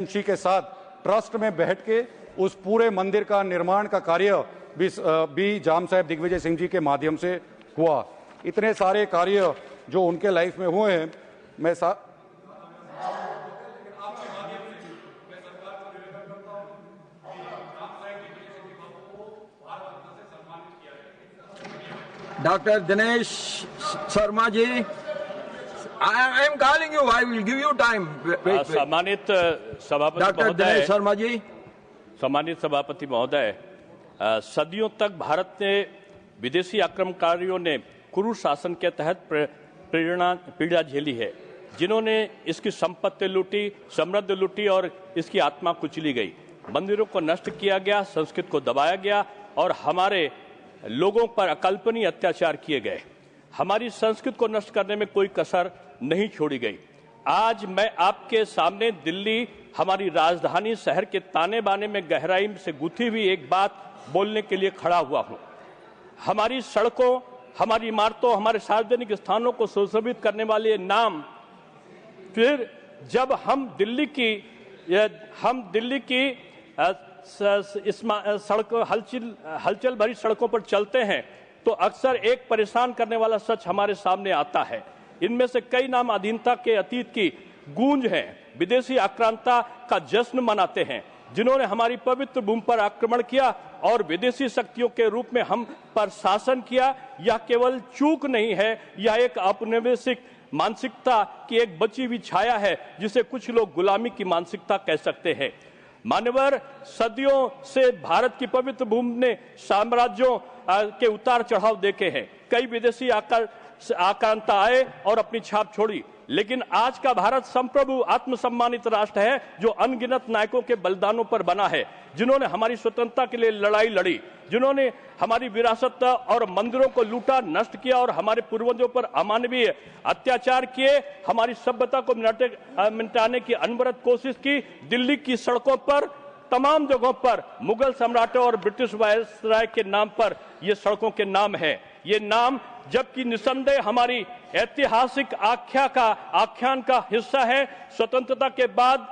जी के साथ ट्रस्ट में बैठ के उस पूरे मंदिर का निर्माण का कार्य भी जाम साहब दिग्विजय सिंह जी के माध्यम से हुआ। इतने सारे कार्य जो उनके लाइफ में हुए हैं, मैं Dr. Dinesh Sharma ji, I am calling you. I will give you time. Wait. सम्मानित सभापति Dr. Dinesh Sharma ji, सम्मानित सभापति महोदय, सदियों तक भारत ने विदेशी आक्रमणकारियों ने क्रूर शासन के तहत पीड़ा झेली है, जिन्होंने इसकी संपत्ति लूटी, समृद्धि लूटी और इसकी आत्मा कुचली गई। मंदिरों को नष्ट किया गया, संस्कृति को दबाया गया और हमारे लोगों पर अकल्पनीय अत्याचार किए गए। हमारी संस्कृति को नष्ट करने में कोई कसर नहीं छोड़ी गई। आज मैं आपके सामने दिल्ली, हमारी राजधानी शहर के ताने बाने में गहराई से गुथी हुई एक बात बोलने के लिए खड़ा हुआ हूं। हमारी सड़कों, हमारी इमारतों, हमारे सार्वजनिक स्थानों को सुशोभित करने वाले नाम, फिर जब हम दिल्ली की सड़क हलचल भरी सड़कों पर चलते हैं तो अक्सर एक परेशान करने वाला सच हमारे सामने आता है। इनमें से कई नाम अधीनता के अतीत की गूंज हैं, विदेशी आक्रांता का जश्न मनाते हैं, जिन्होंने हमारी पवित्र भूमि पर आक्रमण किया और विदेशी शक्तियों के रूप में हम पर शासन किया। यह केवल चूक नहीं है, यह एक औपनिवेशिक मानसिकता की एक बची हुई छाया है, जिसे कुछ लोग गुलामी की मानसिकता कह सकते हैं। मान्यवर, सदियों से भारत की पवित्र भूमि ने साम्राज्यों के उतार चढ़ाव देखे हैं। कई विदेशी आक्रांता आए और अपनी छाप छोड़ी, लेकिन आज का भारत संप्रभु आत्मसम्मानित राष्ट्र है, जो अनगिनत नायकों के बलिदानों पर बना है, जिन्होंने हमारी स्वतंत्रता के लिए लड़ाई लड़ी, जिन्होंने हमारी विरासत और मंदिरों को लूटा, नष्ट किया और हमारे पूर्वजों पर अमानवीय अत्याचार किए, हमारी सभ्यता को मिटाने की अनवरत कोशिश की। दिल्ली की सड़कों पर, तमाम जगहों पर मुगल सम्राटों और ब्रिटिश वायसराय के नाम पर ये सड़कों के नाम हैं। ये नाम, जबकि निसंदेह हमारी ऐतिहासिक आख्यान का हिस्सा है। स्वतंत्रता के बाद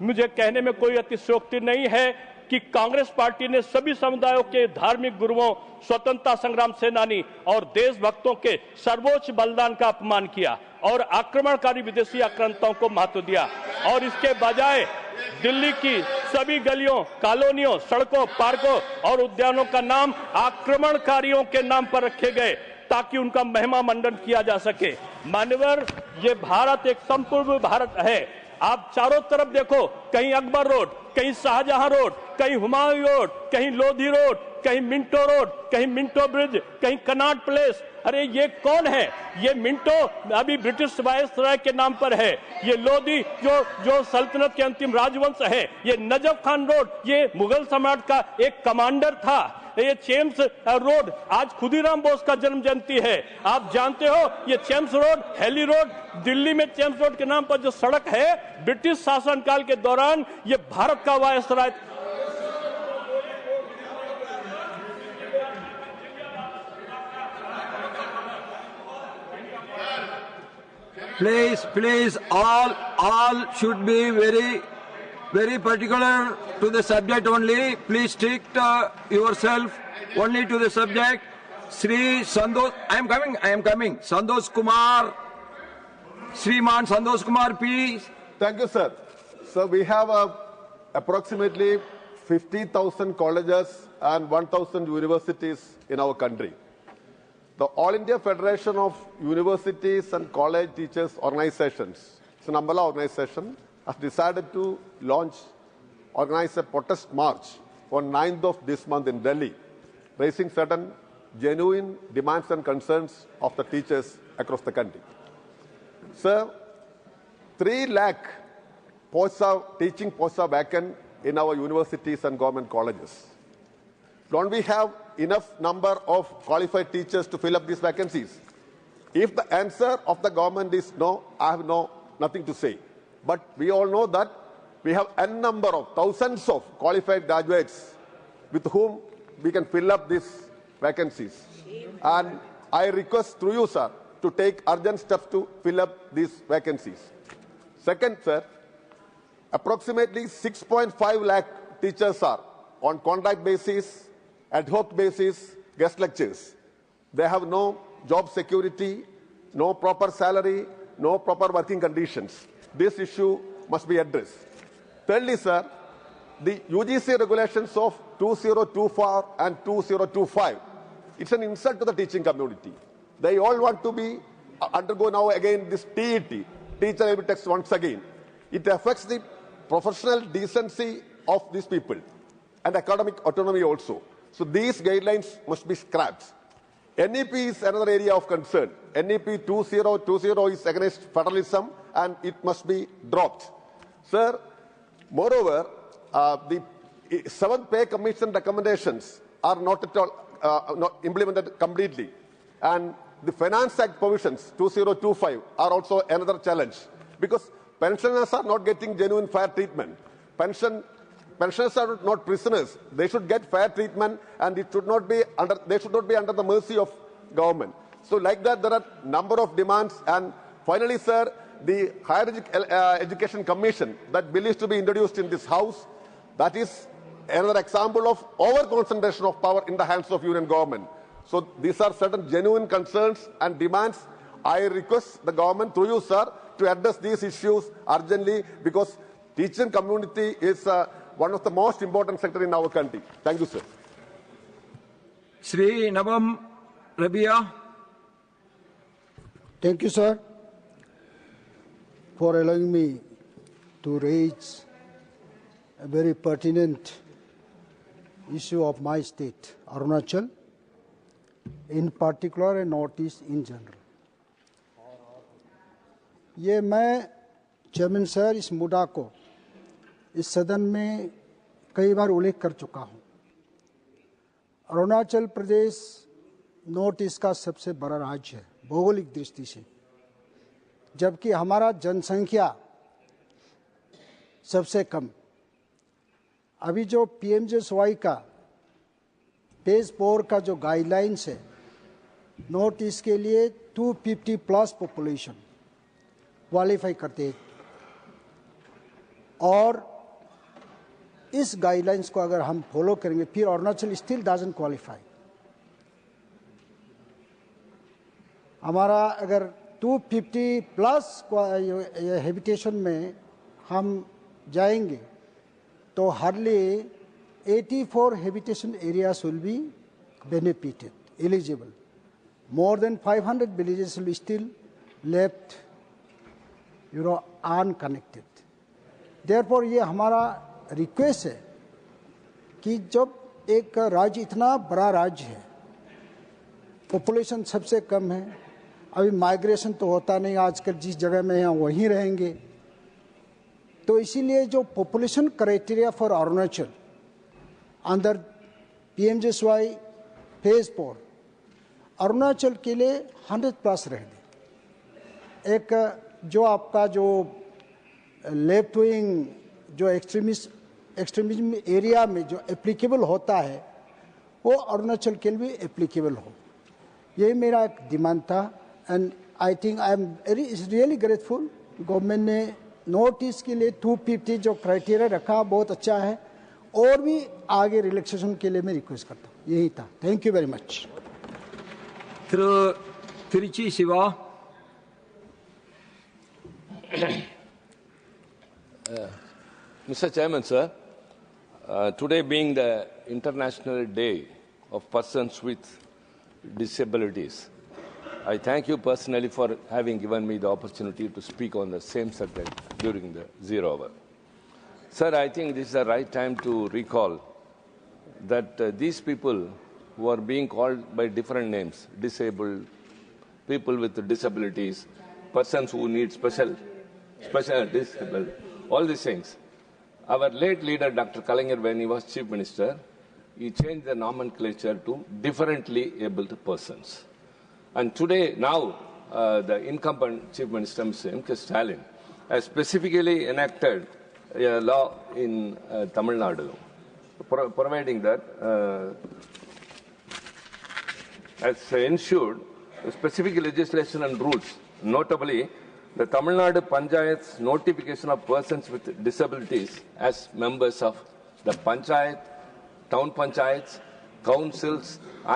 मुझे कहने में कोई अतिशयोक्ति नहीं है कि कांग्रेस पार्टी ने सभी समुदायों के धार्मिक गुरुओं, स्वतंत्रता संग्राम सेनानी और देशभक्तों के सर्वोच्च बलिदान का अपमान किया और आक्रमणकारी विदेशी आक्रांताओं को महत्व दिया। और इसके बजाय दिल्ली की सभी गलियों, कॉलोनियों, सड़कों, पार्कों और उद्यानों का नाम आक्रमणकारियों के नाम पर रखे गए, ताकि उनका महिमा मंडन किया जा सके। मान्यवर, ये भारत एक संपूर्ण भारत है। आप चारों तरफ देखो, कहीं अकबर रोड, कहीं शाहजहां रोड, कहीं हुमायूं रोड, कहीं लोधी रोड, कहीं मिंटो रोड, कहीं मिंटो ब्रिज, कहीं कनॉट प्लेस। अरे ये कौन है? ये मिंटो अभी ब्रिटिश वायसराय के नाम पर है। ये लोधी जो सल्तनत के अंतिम राजवंश है। ये नजफ खान रोड, ये मुगल सम्राट का एक कमांडर था। ये चेम्स रोड, आज खुदीराम बोस का जन्म जयंती है। आप जानते हो, ये चेम्स रोड, हेली रोड, दिल्ली में चेम्स रोड के नाम पर जो सड़क है, ब्रिटिश शासनकाल के दौरान ये भारत का viceroy. please, all should be very particular to the subject only. Please stick yourself only to the subject. Sri Sandosh, I am coming. Sandosh Kumar, Sriman Sandosh Kumar P. Thank you, sir. So we have approximately 50,000 colleges and 1,000 universities in our country. The All India Federation of Universities and College Teachers Organizations, it's an umbrella organization, has decided to organize a protest march on 9th of this month in Delhi, raising certain genuine demands and concerns of the teachers across the country. Sir, 3 lakh teaching posts are vacant in our universities and government colleges. Don't we have enough number of qualified teachers to fill up these vacancies? If the answer of the government is no, I have nothing to say. But we all know that we have n number of thousands of qualified graduates with whom we can fill up these vacancies. And I request through you, sir, to take urgent steps to fill up these vacancies. Second, sir, Approximately 6.5 lakh teachers are on contract basis, ad hoc basis, guest lectures. They have no job security, no proper salary, no proper working conditions. This issue must be addressed. Thirdly, sir, the UGC regulations of 2024 and 2025, it's an insult to the teaching community. They all want to undergo now again this TET, teacher able text once again. It affects the professional decency of these people and academic autonomy also. So these guidelines must be scrapped. NEP is another area of concern. NEP 2020 is against federalism and it must be dropped. Sir, moreover, the 7th Pay Commission recommendations are not at all not implemented completely. And the Finance Act provisions 2025 are also another challenge because pensioners are not getting genuine fair treatment. Pensioners are not prisoners. They should get fair treatment and it should not be they should not be under the mercy of government. So like that, there are a number of demands. And finally, sir, the Higher Education Commission, that bill is to be introduced in this House, that is another example of over-concentration of power in the hands of union government. So these are certain genuine concerns and demands. I request the government, through you, sir, to address these issues urgently because teaching community is one of the most important sector in our country. Thank you, sir. Shri Navam Rabia. Thank you, sir, for allowing me to raise a very pertinent issue of my state, Arunachal, in particular and Northeast in general. ये मैं chairman sir इस मुद्दा को इस सदन में कई बार उल्लेख कर चुका हूं। अरुणाचल प्रदेश नॉर्थ ईस्ट का सबसे बड़ा राज्य है भौगोलिक दृष्टि से, जबकि हमारा जनसंख्या सबसे कम। अभी जो PMJSY का फेज 4 का जो गाइडलाइंस है नॉर्थ ईस्ट के लिए 250 प्लस पॉपुलेशन क्वालिफाई करते हैं और इस गाइडलाइंस को अगर हम फॉलो करेंगे फिर अरुणाचल स्टिल डजंट क्वालिफाई। हमारा अगर 250 प्लस हैबिटेशन में हम जाएंगे तो hardly 84 habitation areas will be benefited, eligible. More than 500 villages will be still left, unconnected. Therefore, ये हमारा रिक्वेस्ट है कि जब एक राज्य इतना बड़ा राज्य है, पॉपुलेशन सबसे कम है, अभी माइग्रेशन तो होता नहीं, आजकल जिस जगह में हैं वहीं रहेंगे, तो इसीलिए जो पॉपुलेशन क्राइटेरिया फॉर अरुणाचल अंदर PMJSY फेज 4 अरुणाचल के लिए 100 प्लस रह दे। एक जो आपका जो लेफ्ट विंग जो एक्सट्रीमिज्म एरिया में जो एप्लीकेबल होता है वो अरुणाचल के लिए भी एप्लीकेबल हो, ये मेरा एक डिमांड था। And I think I am really grateful government ने नॉर्थ ईस्ट के लिए 250 जो क्राइटेरिया रखा बहुत अच्छा है, और भी आगे रिलैक्सेशन के लिए मैं रिक्वेस्ट करता हूँ। यही था। Thank you very much. Tiruchi Siva. Mr. Chairman, sir, today being the International Day of Persons with Disabilities, I thank you personally for having given me the opportunity to speak on the same subject during the 0 hour. Sir, I think this is the right time to recall that these people who are being called by different names, disabled, people with disabilities, persons who need special disabled, all these things. Our late leader, Dr. Kalaignar, when he was Chief Minister, he changed the nomenclature to differently abled persons. And today, now, the incumbent Chief Minister, Mr. M.K. Stalin, has specifically enacted a law in Tamil Nadu, providing that as ensured specific legislation and rules, notably the Tamil Nadu Panchayat's notification of persons with disabilities as members of the Panchayat, town panchayats, councils, and